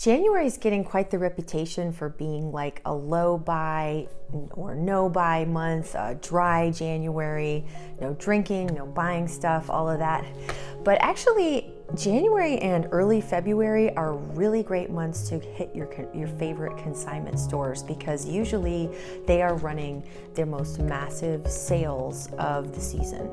January is getting quite the reputation for being like a low buy or no buy month, dry January, no drinking, no buying stuff, all of that. But actually, January and early February are really great months to hit your favorite consignment stores, because usually they are running their most massive sales of the season.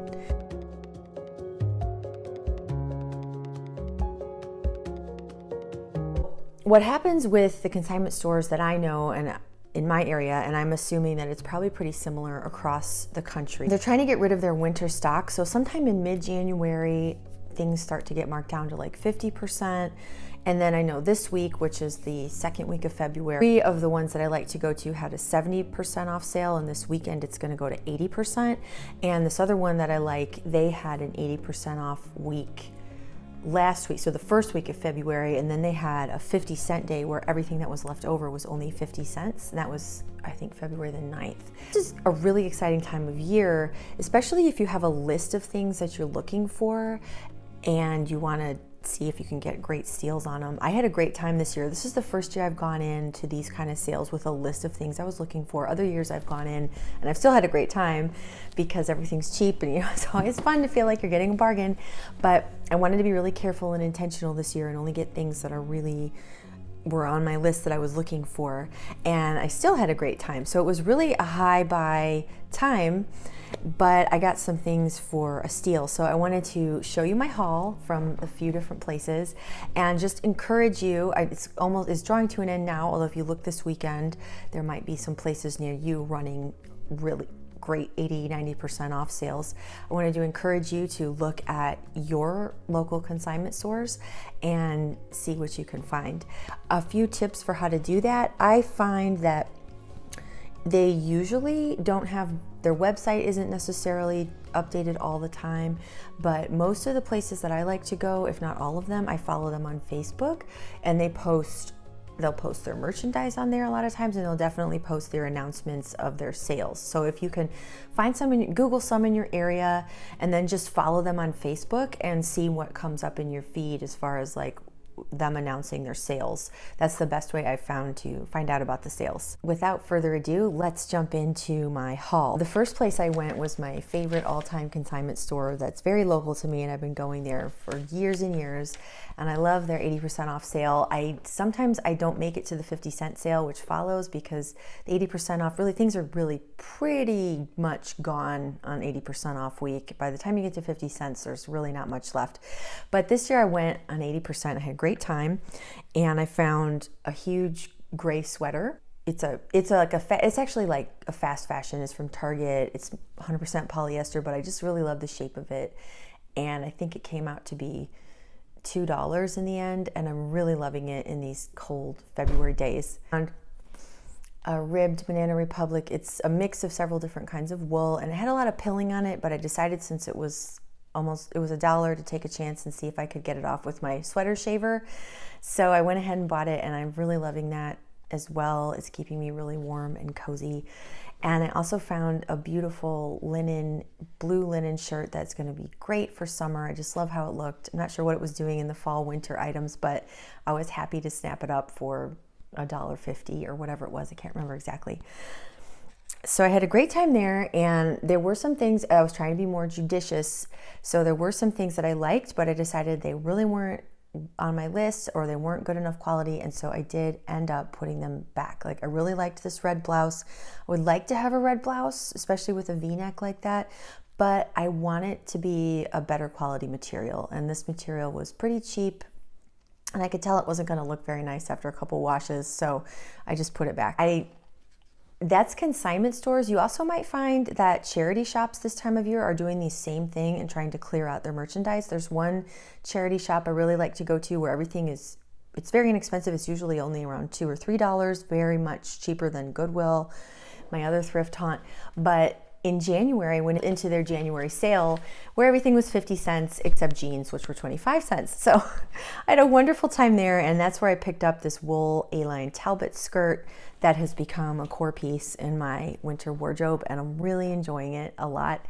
What happens with the consignment stores that I know and in my area, and I'm assuming that it's probably pretty similar across the country, they're trying to get rid of their winter stock. So sometime in mid-January, things start to get marked down to like 50%. And then I know this week, which is the second week of February, 3 of the ones that I like to go to had a 70% off sale, and this weekend it's gonna go to 80%. And this other one that I like, they had an 80% off week last week, so the first week of February, and then they had a 50-cent day where everything that was left over was only 50 cents, and that was, I think, February the 9th. This is a really exciting time of year, especially if you have a list of things that you're looking for and you want to see if you can get great steals on them. I had a great time this year. This is the first year I've gone into these kind of sales with a list of things I was looking for. Other years I've gone in and I've still had a great time because everything's cheap, and it's always fun to feel like you're getting a bargain. But I wanted to be really careful and intentional this year and only get things that were on my list that I was looking for, and I still had a great time. So it was really a high buy time, but I got some things for a steal. So I wanted to show you my haul from a few different places and just encourage you. It's drawing to an end now, although if you look this weekend, there might be some places near you running really great 80-90% off sales. I wanted to encourage you to look at your local consignment stores and see what you can find. A few tips for how to do that. I find that they usually don't have, their website isn't necessarily updated all the time, but most of the places that I like to go, if not all of them, I follow them on Facebook, and they'll post their merchandise on there a lot of times, and they'll definitely post their announcements of their sales. So if you can find some, Google some in your area, and then just follow them on Facebook and see what comes up in your feed as far as like them announcing their sales. That's the best way I've found to find out about the sales. Without further ado, let's jump into my haul. The first place I went was my favorite all-time consignment store that's very local to me, and I've been going there for years and years, and I love their 80% off sale. Sometimes I don't make it to the 50-cent sale, which follows, because the 80% off, really, things are really pretty much gone on 80% off week. By the time you get to 50 cents, there's really not much left. But this year I went on 80%. I had a great time, and I found a huge gray sweater. It's actually like a fast fashion. It's from Target. It's 100% polyester, but I just really love the shape of it, and I think it came out to be $2 in the end, and I'm really loving it in these cold February days. And a ribbed Banana Republic. It's a mix of several different kinds of wool, and it had a lot of pilling on it, but I decided since it was $1 to take a chance and see if I could get it off with my sweater shaver. So I went ahead and bought it, and I'm really loving that as well. It's keeping me really warm and cozy. And I also found a beautiful blue linen shirt that's going to be great for summer. I just love how it looked. I'm not sure what it was doing in the fall winter items, but I was happy to snap it up for $1.50 or whatever it was. I can't remember exactly. So I had a great time there, and there were some things, I was trying to be more judicious, so there were some things that I liked, but I decided they really weren't on my list, or they weren't good enough quality, and so I did end up putting them back. Like, I really liked this red blouse. I would like to have a red blouse, especially with a V-neck like that, but I want it to be a better quality material, and this material was pretty cheap, and I could tell it wasn't going to look very nice after a couple washes, so I just put it back. That's consignment stores. You also might find that charity shops this time of year are doing the same thing and trying to clear out their merchandise. There's one charity shop I really like to go to where it's very inexpensive. It's usually only around $2 or $3, very much cheaper than Goodwill, my other thrift haunt. But in January, I went into their January sale where everything was 50 cents except jeans, which were 25 cents. So I had a wonderful time there, and that's where I picked up this wool A-line Talbot skirt that has become a core piece in my winter wardrobe, and I'm really enjoying it a lot.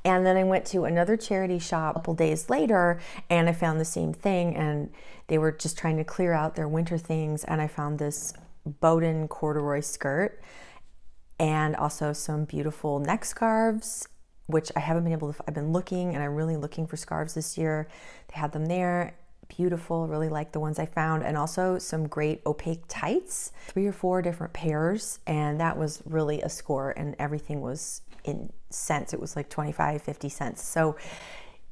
And then I went to another charity shop a couple days later, and I found the same thing, and they were just trying to clear out their winter things, and I found this Bowden corduroy skirt and also some beautiful neck scarves, which I haven't been able to, I've been looking, and I'm really looking for scarves this year. They had them there, beautiful, really like the ones I found, and also some great opaque tights, 3 or 4 different pairs, and that was really a score, and everything was in cents. It was like 25, 50 cents. So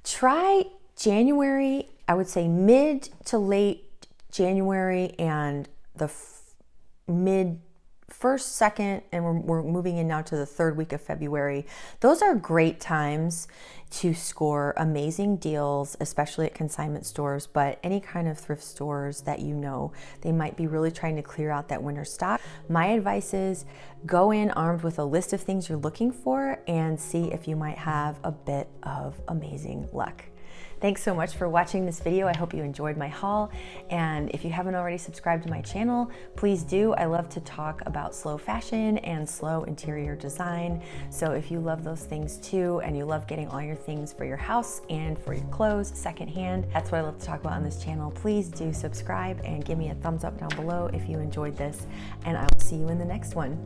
try January, I would say mid to late January and the mid first, second, and we're moving in now to the 3rd week of February. Those are great times to score amazing deals, especially at consignment stores, but any kind of thrift stores that you know, they might be really trying to clear out that winter stock. My advice is go in armed with a list of things you're looking for and see if you might have a bit of amazing luck. Thanks so much for watching this video. I hope you enjoyed my haul. And if you haven't already subscribed to my channel, please do. I love to talk about slow fashion and slow interior design. So if you love those things too, and you love getting all your things for your house and for your clothes secondhand, that's what I love to talk about on this channel. Please do subscribe and give me a thumbs up down below if you enjoyed this. And I will see you in the next one.